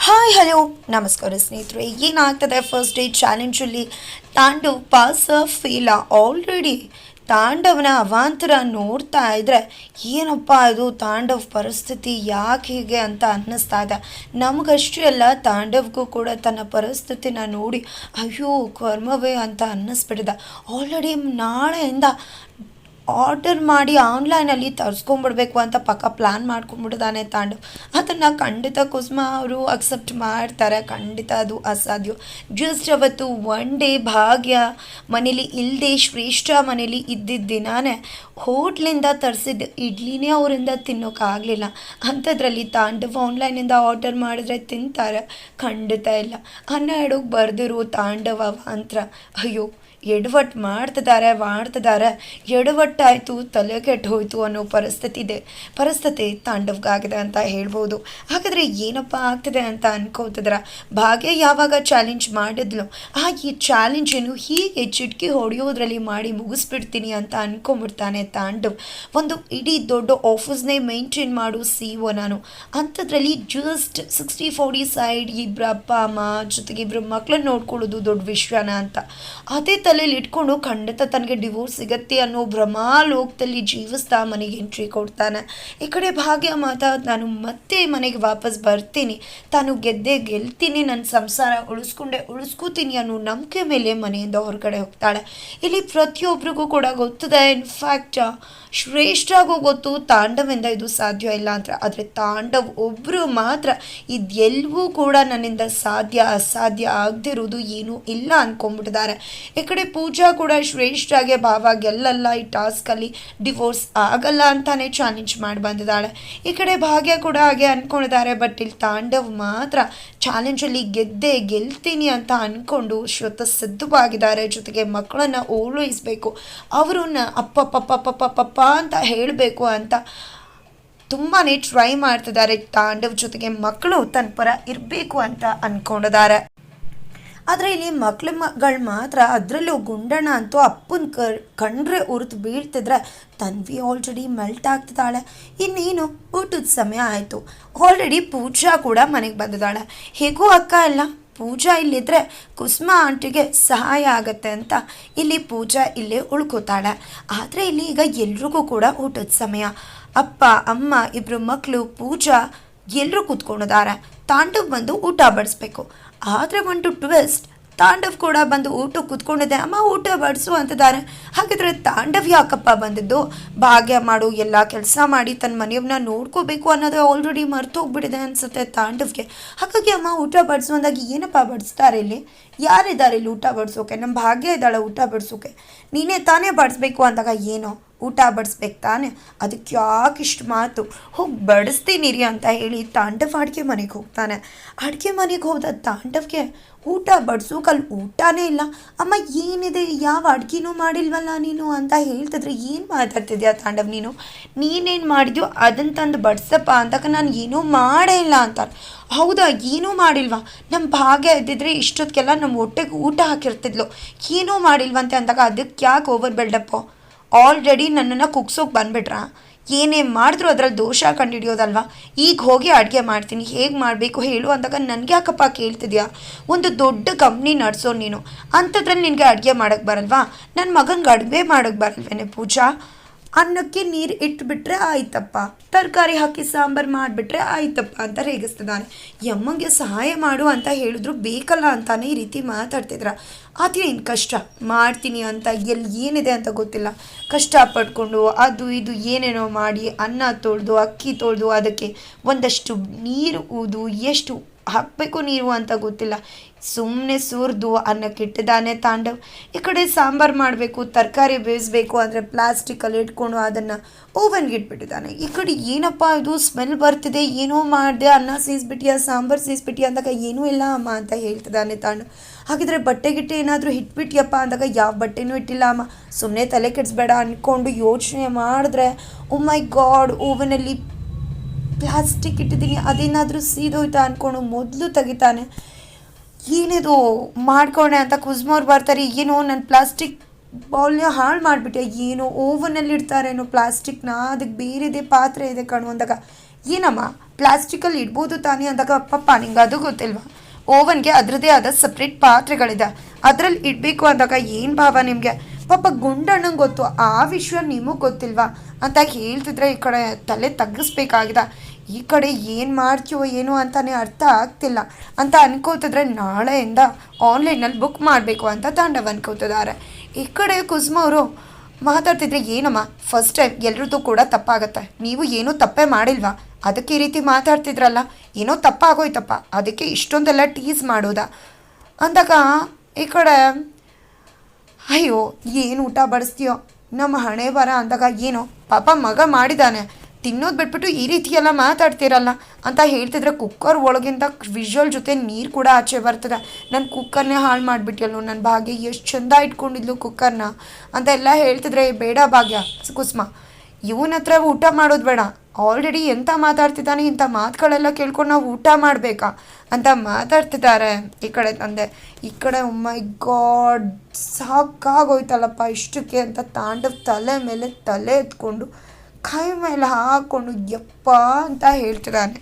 Hi hello ನಮಸ್ಕಾರ ಸ್ನೇಹಿತರೆ. ಏನಾಗ್ತದೆ ಫಸ್ಟ್ ಡೇ ಚಾಲೆಂಜಲ್ಲಿ ತಾಂಡವ್ ಪಾಸ್ ಫೇಲ ಆಲ್ರೆಡಿ ತಾಂಡವನ ಅವಾಂತರ ನೋಡ್ತಾ ಇದ್ರೆ ಏನಪ್ಪ ಇದು ತಾಂಡವ್ ಪರಿಸ್ಥಿತಿ ಯಾಕೆ ಹೀಗೆ ಅಂತ ಅನ್ನಿಸ್ತಾ ಇದೆ. ನಮಗಷ್ಟೇ ಅಲ್ಲ, ತಾಂಡವ್ಗೂ ಕೂಡ ತನ್ನ ಪರಿಸ್ಥಿತಿನ ನೋಡಿ ಅಯ್ಯೋ ಕರ್ಮವೇ ಅಂತ ಅನ್ನಿಸ್ಬಿಟ್ಟಿದೆ. ಆಲ್ರೆಡಿ ನಾಳೆಯಿಂದ ಆರ್ಡರ್ ಮಾಡಿ ಆನ್ಲೈನಲ್ಲಿ ತರಿಸ್ಕೊಂಬಿಡ್ಬೇಕು ಅಂತ ಪಕ್ಕ ಪ್ಲ್ಯಾನ್ ಮಾಡ್ಕೊಂಡ್ಬಿಟ್ಟಿದ್ದಾನೆ ತಾಂಡವ್. ಅದನ್ನು ಖಂಡಿತ ಕುಸುಮ ಅವರು ಅಕ್ಸೆಪ್ಟ್ ಮಾಡ್ತಾರೆ. ಖಂಡಿತ ಅದು ಅಸಾಧ್ಯ. ಜಸ್ಟ್ ಅವತ್ತು ಒನ್ ಡೇ ಭಾಗ್ಯ ಮನೇಲಿ ಇಲ್ಲದೆ ಶ್ರೇಷ್ಠ ಮನೇಲಿ ಇದ್ದಿದ್ದ ದಿನಾನೇ ಹೋಟ್ಲಿಂದ ತರಿಸಿದ ಇಡ್ಲಿನೇ ಅವರಿಂದ ತಿನ್ನೋಕ್ಕಾಗಲಿಲ್ಲ. ಅಂಥದ್ರಲ್ಲಿ ತಾಂಡವ್ ಆನ್ಲೈನಿಂದ ಆರ್ಡರ್ ಮಾಡಿದ್ರೆ ತಿಂತಾರೆ? ಖಂಡಿತ ಇಲ್ಲ. 12ಕ್ಕೆ ಬರೆದಿರೋ ತಾಂಡವ ಅವಾಂತರ ಅಯ್ಯೋ ಎಡವಟ್ಟು ಮಾಡ್ತಿದ್ದಾರೆ. ಎಡವಟ್ಟಾಯಿತು, ತಲೆ ಕೆಟ್ಟು ಹೋಯಿತು ಅನ್ನೋ ಪರಿಸ್ಥಿತಿ ತಾಂಡವ್ಗಾಗಿದೆ ಅಂತ ಹೇಳ್ಬೋದು. ಹಾಗಾದರೆ ಏನಪ್ಪ ಆಗ್ತದೆ ಅಂತ ಅನ್ಕೋತಿದ್ರ? ಭಾಗ್ಯ ಯಾವಾಗ ಚಾಲೆಂಜ್ ಮಾಡಿದ್ಲು, ಈ ಚಾಲೆಂಜನ್ನು ಹೀಗೆ ಚಿಟ್ಕಿ ಹೊಡೆಯೋದ್ರಲ್ಲಿ ಮಾಡಿ ಮುಗಿಸ್ಬಿಡ್ತೀನಿ ಅಂತ ಅನ್ಕೊಂಬಿಡ್ತಾನೆ ತಾಂಡವ್. ಒಂದು ಇಡೀ ದೊಡ್ಡ ಆಫೀಸ್ನೇ ಮೇಂಟೈನ್ ಮಾಡು CEO ನಾನು. ಅಂಥದ್ರಲ್ಲಿ ಜಸ್ಟ್ 60-40 ಸೈಡ್ ಇಬ್ಬರು ಅಪ್ಪ ಅಮ್ಮ ಜೊತೆಗೆ ಇಬ್ಬರು ಮಕ್ಕಳನ್ನ ನೋಡ್ಕೊಳ್ಳೋದು ದೊಡ್ಡ ವಿಷಯನ ಅಂತ ಅದೇ ತಲೆಯಲ್ಲಿ ಇಟ್ಕೊಂಡು ಖಂಡಿತ ತನಗೆ ಡಿವೋರ್ಸ್ ಸಿಗತ್ತೆ ಅನ್ನೋ ಭ್ರಮಾಲೋಕದಲ್ಲಿ ಜೀವಿಸ್ತಾ ಮನೆಗೆ ಎಂಟ್ರಿ ಕೊಡ್ತಾನೆ. ಈ ಕಡೆ ಭಾಗ್ಯ ನಾನು ಮತ್ತೆ ಮನೆಗೆ ವಾಪಸ್ ಬರ್ತೀನಿ, ತಾನು ಗೆಲ್ತೀನಿ, ನನ್ನ ಸಂಸಾರ ಉಳಿಸ್ಕೋತೀನಿ ಅನ್ನೋ ನಂಬಿಕೆ ಮೇಲೆ ಮನೆಯಿಂದ ಹೊರಗಡೆ ಹೋಗ್ತಾಳೆ. ಇಲ್ಲಿ ಪ್ರತಿಯೊಬ್ಬರಿಗೂ ಕೂಡ ಗೊತ್ತಿದೆ, ಇನ್ಫ್ಯಾಕ್ಟ್ ಶ್ರೇಷ್ಠಗೂ ಗೊತ್ತು ತಾಂಡವಿಂದ ಇದು ಸಾಧ್ಯ ಇಲ್ಲ ಅಂತ. ಆದರೆ ತಾಂಡವ್ ಒಬ್ಬರು ಮಾತ್ರ ಇದೆಲ್ಲವೂ ಕೂಡ ನನ್ನಿಂದ ಅಸಾಧ್ಯ ಆಗದಿರೋದು ಏನೂ ಇಲ್ಲ ಅಂದ್ಕೊಂಡ್ಬಿಟ್ಟಿದ್ದಾರೆ. ಈ ಕಡೆ ಪೂಜಾ ಕೂಡ ಶ್ರೇಷ್ಠಗೆ ಭಾವ ಗೆಲ್ಲಲ್ಲ, ಈ ಟಾಸ್ಕಲ್ಲಿ ಡಿವೋರ್ಸ್ ಆಗಲ್ಲ ಅಂತಾನೆ ಚಾಲೆಂಜ್ ಮಾಡಿ ಬಂದಿದ್ದಾಳೆ. ಈ ಕಡೆ ಭಾಗ್ಯ ಕೂಡ ಹಾಗೆ ಅಂದ್ಕೊಂಡಿದ್ದಾರೆ. ಬಟ್ ಇಲ್ಲಿ ತಾಂಡವ್ ಮಾತ್ರ ಚಾಲೆಂಜಲ್ಲಿ ಗೆಲ್ತೀನಿ ಅಂತ ಅಂದ್ಕೊಂಡು ಸಿದ್ಧವಾಗಿದ್ದಾರೆ. ಜೊತೆಗೆ ಮಕ್ಕಳನ್ನು ಓಲೈಸಬೇಕು, ಅವರನ್ನ ಅಪ್ಪ ಅಂತ ಹೇಳಬೇಕು ಅಂತ ತುಂಬಾ ಟ್ರೈ ಮಾಡ್ತಿದ್ದಾರೆ. ತಾಂಡವ್ ಜೊತೆಗೆ ಮಕ್ಕಳು ತನ್ನ ಪರ ಇರಬೇಕು ಅಂತ ಅಂದ್ಕೊಂಡಿದ್ದಾರೆ. ಆದರೆ ಇಲ್ಲಿ ಮಕ್ಕಳುಗಳು ಮಾತ್ರ, ಅದರಲ್ಲೂ ಗುಂಡಣ್ಣ ಅಂತೂ ಅಪ್ಪನ ಕಂಡ್ರೆ ಉರಿದು ಬೀಳ್ತಿದ್ರೆ ತನ್ವಿ ಆಲ್ರೆಡಿ ಮೆಲ್ಟ್ ಆಗ್ತಿದ್ದಾಳೆ. ಇನ್ನೇನು ಊಟದ ಸಮಯ ಆಯಿತು. ಆಲ್ರೆಡಿ ಪೂಜಾ ಕೂಡ ಮನೆಗೆ ಬಂದಿದ್ದಾಳೆ. ಹೇಗೂ ಅಕ್ಕ ಅಲ್ಲ, ಪೂಜಾ ಇಲ್ಲಿದ್ದರೆ ಕುಸುಮ ಆಂಟಿಗೆ ಸಹಾಯ ಆಗತ್ತೆ ಅಂತ ಇಲ್ಲಿ ಪೂಜಾ ಇಲ್ಲೇ ಉಳ್ಕೋತಾಳೆ. ಆದರೆ ಇಲ್ಲಿ ಈಗ ಎಲ್ರಿಗೂ ಕೂಡ ಊಟದ ಸಮಯ. ಅಪ್ಪ ಅಮ್ಮ ಇಬ್ಬರು ಮಕ್ಕಳು ಪೂಜಾ ಎಲ್ಲರೂ ಕೂತ್ಕೊಂಡಿದ್ದಾರೆ. ತಾಂಡವ್ ಬಂದು ಊಟ ಬಡಿಸ್ಬೇಕು. ಆದರೆ ಒಂದು ಟ್ವಿಸ್ಟ್, ತಾಂಡವ್ ಕೂಡ ಬಂದು ಊಟ ಕೂತ್ಕೊಂಡಿದ್ದೆ. ಅಮ್ಮ ಊಟ ಬಡಿಸು ಅಂತಿದ್ದಾರೆ. ಹಾಗಿದ್ರೆ ತಾಂಡವ್ ಯಾಕಪ್ಪ ಬಂದಿದ್ದು? ಭಾಗ್ಯ ಮಾಡು, ಎಲ್ಲ ಕೆಲಸ ಮಾಡಿ ತನ್ನ ಮನೆಯವ್ರನ್ನ ನೋಡ್ಕೋಬೇಕು ಅನ್ನೋದು ಆಲ್ರೆಡಿ ಮರ್ತೋಗ್ಬಿಟ್ಟಿದೆ ಅನಿಸುತ್ತೆ ತಾಂಡವ್ಗೆ. ಹಾಗಾಗಿ ಅಮ್ಮ ಊಟ ಬಡಿಸು ಅಂದಾಗ ಏನಪ್ಪ ಬಡಿಸ್ತಾರೆ ಇಲ್ಲಿ? ಯಾರಿದ್ದಾರೆ ಇಲ್ಲಿ ಊಟ ಬಡಿಸೋಕೆ? ನಮ್ಮ ಭಾಗ್ಯ ಇದ್ದಾಳೆ ಊಟ ಬಡಿಸೋಕೆ. ನೀನೇ ತಾನೇ ಬಡಿಸ್ಬೇಕು ಅಂದಾಗ ಏನೋ ಊಟ ಬಡಿಸ್ಬೇಕು ತಾನೆ, ಅದಕ್ಕೆ ಯಾಕೆ ಇಷ್ಟು ಮಾತು? ಹೋಗಿ ಬಡಿಸ್ತೀನಿ ರೀ ಅಂತ ಹೇಳಿ ತಾಂಡವ್ ಅಡುಗೆ ಮನೆಗೆ ಹೋಗ್ತಾನೆ. ಅಡುಗೆ ಮನೆಗೆ ಹೋದ ತಾಂಡವ್ಗೆ ಊಟ ಬಡಿಸೋಕಲ್ಲಿ ಊಟನೇ ಇಲ್ಲ. ಅಮ್ಮ ಏನಿದೆ, ಯಾವ ಅಡುಗೆನೂ ಮಾಡಿಲ್ವಲ್ಲ ನೀನು ಅಂತ ಹೇಳ್ತಿದ್ರೆ ಏನು ಮಾತಾಡ್ತಿದ್ಯಾ ತಾಂಡವ್ ನೀನೇನು ಮಾಡಿದ್ಯೋ ಅದನ್ನು ತಂದು ಬಡಿಸಪ್ಪ ಅಂದಾಗ ನಾನು ಏನೂ ಮಾಡೇ ಇಲ್ಲ ಅಂತಾರೆ. ಹೌದಾ, ಏನೂ ಮಾಡಿಲ್ವಾ? ನಮ್ಮ ಭಾಗ್ಯ ಇದ್ದಿದ್ರೆ ಇಷ್ಟೊತ್ತಿಗೆಲ್ಲ ನಮ್ಮ ಹೊಟ್ಟೆಗೆ ಊಟ ಹಾಕಿರ್ತಿದ್ಲು, ಏನೂ ಮಾಡಿಲ್ವಂತೆ ಅಂದಾಗ ಅದಕ್ಕೆ ಯಾಕೆ ಓವರ್ ಬಿಲ್ಡಪ್ಪು? ಆಲ್ರೆಡಿ ನನ್ನನ್ನು ಕುಗ್ಸೋಕೆ ಬಂದುಬಿಟ್ರಾ? ಏನೇ ಮಾಡಿದ್ರು ಅದರಲ್ಲಿ ದೋಷ ಕಂಡುಹಿಡಿಯೋದಲ್ವಾ? ಈಗ ಹೋಗಿ ಅಡುಗೆ ಮಾಡ್ತೀನಿ, ಹೇಗೆ ಮಾಡಬೇಕು ಹೇಳು ಅಂದಾಗ ನನಗೆ ಯಾಕಪ್ಪ ಕೇಳ್ತಿದ್ಯಾ? ಒಂದು ದೊಡ್ಡ ಕಂಪ್ನಿ ನಡೆಸೋ ನೀನು, ಅಂಥದ್ರಲ್ಲಿ ನಿನಗೆ ಅಡುಗೆ ಮಾಡೋಕ್ಕೆ ಬರಲ್ವಾ? ನನ್ನ ಮಗನಿಗೆ ಅಡುಗೆ ಮಾಡೋಕ್ಕೆ ಬರಲ್ವೇನೆ ಪೂಜಾ? ಅನ್ನಕ್ಕೆ ನೀರು ಇಟ್ಬಿಟ್ರೆ ಆಯ್ತಪ್ಪ, ತರಕಾರಿ ಹಾಕಿ ಸಾಂಬಾರು ಮಾಡಿಬಿಟ್ರೆ ಆಯ್ತಪ್ಪ ಅಂತ ರೇಗಿಸ್ತಿದ್ದಾನೆ. ಯಮ್ಮಂಗೆ ಸಹಾಯ ಮಾಡು ಅಂತ ಹೇಳಿದ್ರು ಬೇಕಲ್ಲ ಅಂತಾನೆ ಈ ರೀತಿ ಮಾತಾಡ್ತಿದ್ರ. ಅದೇನು ಕಷ್ಟ ಮಾಡ್ತೀನಿ ಅಂತ ಏನಿದೆ ಅಂತ ಗೊತ್ತಿಲ್ಲ, ಕಷ್ಟಪಟ್ಕೊಂಡು ಅದು ಇದು ಏನೇನೋ ಮಾಡಿ ಅನ್ನ ತೊಳೆದು ಅಕ್ಕಿ ತೊಳೆದು ಅದಕ್ಕೆ ಒಂದಷ್ಟು ನೀರು ಊದು, ಎಷ್ಟು ಹಾಕಬೇಕು ನೀರು ಅಂತ ಗೊತ್ತಿಲ್ಲ, ಸುಮ್ಮನೆ ಸುರಿದು ಅನ್ನಕ್ಕಿಟ್ಟಿದ್ದಾನೆ ತಾಂಡವ್. ಈ ಕಡೆ ಸಾಂಬಾರು ಮಾಡಬೇಕು, ತರಕಾರಿ ಬೇಯಿಸ್ಬೇಕು ಅಂದರೆ ಪ್ಲಾಸ್ಟಿಕಲ್ಲಿ ಇಟ್ಕೊಂಡು ಅದನ್ನು ಓವನ್ಗೆ ಇಟ್ಬಿಟ್ಟಿದ್ದಾನೆ. ಈ ಕಡೆ ಏನಪ್ಪ ಇದು ಸ್ಮೆಲ್ ಬರ್ತಿದೆ, ಏನೋ ಮಾಡಿದೆ, ಅನ್ನ ಸೀಸ್ಬಿಟ್ಟಿಯಾ ಸಾಂಬಾರು ಸೀಸ್ಬಿಟ್ಟಿಯಾ ಅಂದಾಗ ಏನೂ ಇಲ್ಲ ಅಮ್ಮ ಅಂತ ಹೇಳ್ತಿದ್ದಾನೆ ತಾಂಡವ್. ಹಾಗಿದ್ರೆ ಬಟ್ಟೆ ಏನಾದರೂ ಇಟ್ಬಿಟ್ಟಿಯಪ್ಪ ಅಂದಾಗ ಯಾವ ಬಟ್ಟೆನೂ ಇಟ್ಟಿಲ್ಲ ಅಮ್ಮ, ಸುಮ್ಮನೆ ತಲೆ ಕೆಡಿಸ್ಬೇಡ ಅಂದ್ಕೊಂಡು ಯೋಚನೆ ಮಾಡಿದ್ರೆ ಓ ಮೈ ಗಾಡ್, ಓವನಲ್ಲಿ ಪ್ಲಾಸ್ಟಿಕ್ ಇಟ್ಟಿದ್ದೀನಿ ಅದೇನಾದರೂ ಸೀದೋಯ್ತಾ ಅಂದ್ಕೊಂಡು ಮೊದಲು ತೆಗಿತಾನೆ. ಏನಿದು ಮಾಡ್ಕೊಂಡೆ ಅಂತ ಕುಸುಮವ್ರು ಬರ್ತಾರೆ. ಏನೋ ನನ್ನ ಪ್ಲಾಸ್ಟಿಕ್ ಬೌಲ್ನ ಹಾಳು ಮಾಡಿಬಿಟ್ಟೆ, ಏನೋ ಓವನಲ್ಲಿ ಇಡ್ತಾರೇನೋ ಪ್ಲಾಸ್ಟಿಕ್ನ, ಅದಕ್ಕೆ ಬೇರೆದೇ ಪಾತ್ರೆ ಇದೆ ಕಣು ಅಂದಾಗ ಏನಮ್ಮ ಪ್ಲಾಸ್ಟಿಕಲ್ಲಿ ಇಡ್ಬೋದು ತಾನೇ ಅಂದಾಗ ಪಪ್ಪ ನಿಂಗೆ ಅದು ಗೊತ್ತಿಲ್ವಾ, ಓವನ್ಗೆ ಅದರದ್ದೇ ಆದ ಸಪ್ರೇಟ್ ಪಾತ್ರೆಗಳಿದೆ, ಅದರಲ್ಲಿ ಇಡಬೇಕು ಅಂದಾಗ ಏನು ಭಾವ ನಿಮಗೆ, ಪಾಪ ಗುಂಡಣ್ಣಂಗೆ ಗೊತ್ತು, ಆ ವಿಷಯ ನಿಮಗೆ ಗೊತ್ತಿಲ್ವಾ ಅಂತ ಹೇಳ್ತಿದ್ರೆ ಈ ಕಡೆ ತಲೆ ತಗ್ಗಿಸ್ಬೇಕಾಗಿದೆ. ಈ ಕಡೆ ಏನು ಮಾಡ್ತೀವೋ ಏನೋ ಅಂತಲೇ ಅರ್ಥ ಆಗ್ತಿಲ್ಲ ಅಂತ ಅನ್ಕೋತಿದ್ರೆ ನಾಳೆಯಿಂದ ಆನ್ಲೈನಲ್ಲಿ ಬುಕ್ ಮಾಡಬೇಕು ಅಂತ ತಾಂಡವ್ ಅನ್ಕೋತಿದ್ದಾರೆ. ಈ ಕಡೆ ಕುಸುಮ ಅವರು ಮಾತಾಡ್ತಿದ್ರೆ, ಏನಮ್ಮ ಫಸ್ಟ್ ಟೈಮ್ ಎಲ್ರದ್ದು ಕೂಡ ತಪ್ಪಾಗತ್ತೆ, ನೀವು ಏನೂ ತಪ್ಪೇ ಮಾಡಿಲ್ವಾ, ಅದಕ್ಕೆ ಈ ರೀತಿ ಮಾತಾಡ್ತಿದ್ರಲ್ಲ, ಏನೋ ತಪ್ಪಾಗೋಯ್ತಪ್ಪ, ಅದಕ್ಕೆ ಇಷ್ಟೊಂದೆಲ್ಲ ಟೀಸ್ ಮಾಡೋದಾ ಅಂದಾಗ ಈ ಕಡೆ ಅಯ್ಯೋ ಏನು ಊಟ ಬಡಿಸ್ತೀಯೋ ನಮ್ಮ ಹಣೆ ಬರ ಅಂದಾಗ, ಏನೋ ಪಾಪ ಮಗ ಮಾಡಿದ್ದಾನೆ, ತಿನ್ನೋದು ಬಿಟ್ಬಿಟ್ಟು ಈ ರೀತಿಯೆಲ್ಲ ಮಾತಾಡ್ತಿರಲ್ಲ ಅಂತ ಹೇಳ್ತಿದ್ರೆ ಕುಕ್ಕರ್ ಒಳಗಿಂದ ವಿಷಲ್ ಜೊತೆ ನೀರು ಕೂಡ ಆಚೆ ಬರ್ತದೆ. ನನ್ನ ಕುಕ್ಕರ್ನೇ ಹಾಳು ಮಾಡಿಬಿಟ್ಟಿಯಲ್ಲೋ, ನನ್ನ ಭಾಗ್ಯ ಎಷ್ಟು ಚೆಂದ ಇಟ್ಕೊಂಡಿದ್ಲು ಕುಕ್ಕರ್ನ ಅಂತ ಎಲ್ಲ ಹೇಳ್ತಿದ್ರೆ, ಬೇಡ ಭಾಗ್ಯ ಕುಸುಮ, ಇವನ ಹತ್ರ ಊಟ ಮಾಡೋದು ಬೇಡ, ಆಲ್ರೆಡಿ ಎಂಥ ಮಾತಾಡ್ತಿದ್ದಾನೆ, ಇಂಥ ಮಾತುಗಳೆಲ್ಲ ಕೇಳ್ಕೊಂಡು ನಾವು ಊಟ ಮಾಡಬೇಕಾ ಅಂತ ಮಾತಾಡ್ತಿದ್ದಾರೆ ಈ ಕಡೆ ತಂದೆ. ಈ ಕಡೆ ಮೈ ಗಾಡ್ ಸಾಕಾಗೋಯ್ತಲ್ಲಪ್ಪ ಇಷ್ಟಕ್ಕೆ ಅಂತ ತಾಂಡವ್ ತಲೆ ಮೇಲೆ ತಲೆ ಎತ್ಕೊಂಡು ಕೈ ಮೇಲೆ ಹಾಕ್ಕೊಂಡು ಯಪ್ಪ ಅಂತ ಹೇಳ್ತಿದ್ದಾನೆ.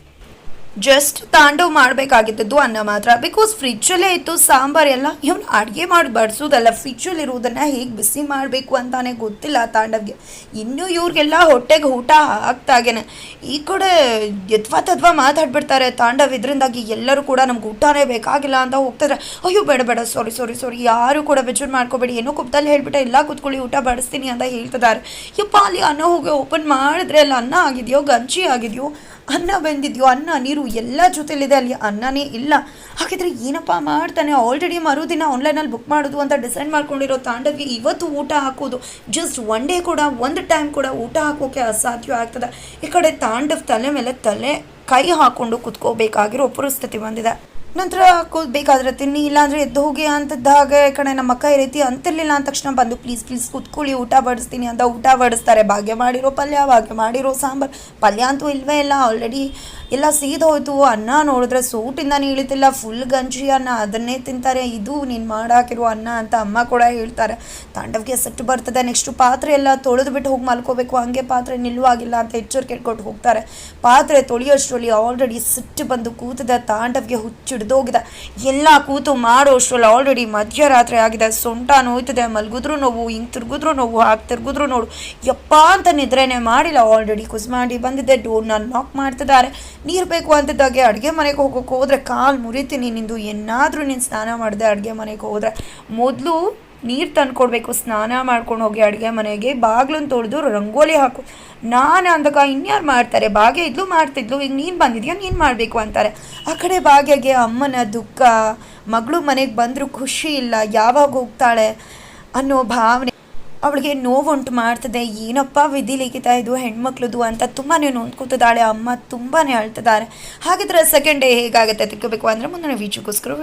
ಜಸ್ಟ್ ತಾಂಡವ್ ಮಾಡಬೇಕಾಗಿದ್ದದ್ದು ಅನ್ನ ಮಾತ್ರ, ಬಿಕಾಸ್ ಫ್ರಿಜ್ಜಲ್ಲೇ ಇತ್ತು ಸಾಂಬಾರು ಎಲ್ಲ. ಇವನು ಅಡುಗೆ ಮಾಡಿ ಬಡಿಸೋದಲ್ಲ, ಫ್ರಿಜ್ಜಲ್ಲಿರೋದನ್ನು ಹೇಗೆ ಬಿಸಿ ಮಾಡಬೇಕು ಅಂತಾನೆ ಗೊತ್ತಿಲ್ಲ ತಾಂಡವ್ಗೆ. ಇನ್ನೂ ಇವ್ರಿಗೆಲ್ಲ ಹೊಟ್ಟೆಗೆ ಊಟ ಹಾಕ್ತಾಗೇನೆ ಈ ಕಡೆ ಯಥವಾ ಮಾತಾಡ್ಬಿಡ್ತಾರೆ ತಾಂಡವ್. ಇದರಿಂದಾಗಿ ಎಲ್ಲರೂ ಕೂಡ ನಮ್ಗೆ ಊಟನೇ ಬೇಕಾಗಿಲ್ಲ ಅಂತ ಹೋಗ್ತಿದ್ರೆ, ಅಯ್ಯೋ ಬೇಡ ಬೇಡ ಸಾರಿ ಯಾರು ಕೂಡ ಬೇಜಾರು ಮಾಡ್ಕೋಬೇಡಿ, ಏನೋ ಕುಪ್ದಲ್ಲಿ ಹೇಳ್ಬಿಟ್ಟೆ ಎಲ್ಲ ಕೂತ್ಕೊಳ್ಳಿ ಊಟ ಬಡಿಸ್ತೀನಿ ಅಂತ ಹೇಳ್ತಿದ್ದಾರೆ. ಯಪ್ಪ ಅಲ್ಲಿ ಅನ್ನ ಹೋಗಿ ಓಪನ್ ಮಾಡಿದ್ರೆ ಅಲ್ಲಿ ಅನ್ನ ಆಗಿದೆಯೋ ಗಂಜಿ ಆಗಿದೆಯೋ ಅನ್ನ ಬೆಂದಿದೆಯೋ ಅನ್ನ ನೀರು ಎಲ್ಲ ಜೊತೆಲಿದೆ, ಅಲ್ಲಿ ಅನ್ನನೇ ಇಲ್ಲ. ಹಾಗಿದ್ರೆ ಏನಪ್ಪ ಮಾಡ್ತಾನೆ, ಆಲ್ರೆಡಿ ಮರುದಿನ ಆನ್ಲೈನಲ್ಲಿ ಬುಕ್ ಮಾಡೋದು ಅಂತ ಡಿಸೈಡ್ ಮಾಡ್ಕೊಂಡಿರೋ ತಾಂಡವ್ಗೆ ಇವತ್ತು ಊಟ ಹಾಕೋದು ಜಸ್ಟ್ ಒನ್ ಡೇ ಕೂಡ ಒಂದು ಟೈಮ್ ಕೂಡ ಊಟ ಹಾಕೋಕೆ ಅಸಾಧ್ಯ ಆಗ್ತದೆ. ಈ ಕಡೆ ತಾಂಡವ್ ತಲೆ ಮೇಲೆ ಕೈ ಹಾಕ್ಕೊಂಡು ಕುತ್ಕೋಬೇಕಾಗಿರೋ ಪರಿಸ್ಥಿತಿ ಬಂದಿದೆ. ನಂತರ ಬೇಕಾದ್ರೆ ತಿನ್ನಿ, ಇಲ್ಲಾಂದರೆ ಎದ್ದು ಹೋಗಿ ಅಂತದ್ದಾಗ ಈ ಕಡೆ ನಮ್ಮ ಅಕ್ಕ ಈ ರೀತಿ ಅಂತಿರ್ಲಿಲ್ಲ ಅಂದ ತಕ್ಷಣ ಬಂದು ಪ್ಲೀಸ್ ಕೂತ್ಕೊಳ್ಳಿ ಊಟ ಬಡಿಸ್ತೀನಿ ಅಂತ ಊಟ ಬಡಿಸ್ತಾರೆ. ಭಾಗ್ಯ ಮಾಡಿರೋ ಪಲ್ಯ, ಭಾಗ್ಯ ಮಾಡಿರೋ ಸಾಂಬಾರು, ಪಲ್ಯ ಅಂತೂ ಇಲ್ಲವೇ ಇಲ್ಲ, ಆಲ್ರೆಡಿ ಎಲ್ಲ ಸೀದೋಯ್ತು. ಅನ್ನ ನೋಡಿದ್ರೆ ಸೂಟಿಂದಾನೇ ಇಳಿತಿಲ್ಲ, ಫುಲ್ ಗಂಜಿ ಅನ್ನ, ಅದನ್ನೇ ತಿಂತಾರೆ. ಇದು ನೀನು ಮಾಡಾಕಿರೋ ಅನ್ನ ಅಂತ ಅಮ್ಮ ಕೂಡ ಹೇಳ್ತಾರೆ. ತಾಂಡವ್ಗೆ ಸಿಟ್ಟು ಬರ್ತದೆ. ನೆಕ್ಸ್ಟು ಪಾತ್ರೆ ಎಲ್ಲ ತೊಳೆದು ಬಿಟ್ಟು ಹೋಗಿ ಮಲ್ಕೋಬೇಕು, ಹಂಗೆ ಪಾತ್ರೆ ನಿಲ್ಲುವಾಗಿಲ್ಲ ಅಂತ ಎಚ್ಚರಿಕೆ ಕೊಟ್ಟು ಹೋಗ್ತಾರೆ. ಪಾತ್ರೆ ತೊಳೆಯೋಷ್ಟರಲ್ಲಿ ಆಲ್ರೆಡಿ ಸಿಟ್ಟು ಬಂದು ಕೂತಿದೆ ತಾಂಡವ್ಗೆ, ಹುಚ್ಚಿಡ್ದೋಗಿದೆ. ಎಲ್ಲ ಕೂತು ಮಾಡೋ ಅಷ್ಟರಲ್ಲಿ ಆಲ್ರೆಡಿ ಮಧ್ಯರಾತ್ರಿ ಆಗಿದೆ. ಸೊಂಟ ನೋಯ್ತದೆ, ಮಲ್ಗಿದ್ರು ನೋವು, ಹಿಂಗೆ ತಿರುಗಿದ್ರು ನೋವು, ಹಾಗೆ ತಿರುಗಿದ್ರು ನೋಡು ಯಪ್ಪ ಅಂತ ನಿದ್ರೇನೆ ಮಾಡಿಲ್ಲ. ಆಲ್ರೆಡಿ ಕುಸ್ಮಾಡಿ ಬಂದಿದ್ದೆ, ಡೋರ್ನ ನಾಕ್ ಮಾಡ್ತಿದ್ದಾರೆ. ನೀರು ಬೇಕು ಅಂತಿದ್ದಾಗೆ ಅಡುಗೆ ಮನೆಗೆ ಹೋಗೋಕೆ ಹೋದರೆ ಕಾಲು ಮುರಿತೀನಿ ನಿಂದು, ಏನಾದರೂ ನೀನು ಸ್ನಾನ ಮಾಡಿದೆ ಅಡುಗೆ ಮನೆಗೆ ಹೋದರೆ ಮೊದಲು ನೀರು ತಂದುಕೊಡ್ಬೇಕು, ಸ್ನಾನ ಮಾಡ್ಕೊಂಡು ಹೋಗಿ ಅಡುಗೆ ಮನೆಗೆ ಬಾಗಿಲನ್ನು ತೊಳೆದು ರಂಗೋಲಿ ಹಾಕು. ನಾನು ಅಂದಾಗ ಇನ್ಯಾರು ಮಾಡ್ತಾರೆ, ಭಾಗ್ಯ ಇದ್ಲು ಮಾಡ್ತಿದ್ಲು, ಈಗ ನೀನು ಬಂದಿದ್ಯಾ ನೀನು ಮಾಡಬೇಕು ಅಂತಾರೆ. ಆ ಕಡೆ ಭಾಗ್ಯಗೆ ಅಮ್ಮನ ದುಃಖ, ಮಗಳು ಮನೆಗೆ ಬಂದರೂ ಖುಷಿ ಇಲ್ಲ, ಯಾವಾಗ ಹೋಗ್ತಾಳೆ ಅನ್ನೋ ಭಾವನೆ ಅವಳಿಗೆ ನೋವುಂಟು ಮಾಡ್ತದೆ. ಏನಪ್ಪ ವಿಧಿ ಲಿಖಿತ ಇದು ಹೆಣ್ಮಕ್ಳದು ಅಂತ ತುಂಬಾ ನೊಂದ್ಕೋತಿದ್ದಾಳೆ. ಅಮ್ಮ ತುಂಬಾ ಅಳ್ತಿದ್ದಾರೆ. ಹಾಗಿದ್ರೆ ಸೆಕೆಂಡ್ ಡೇ ಹೇಗಾಗುತ್ತೆ ತಿಳ್ಕೋಬೇಕು ಅಂದರೆ ಮುಂದಿನ ವೀಡಿಯೋಗೋಸ್ಕರ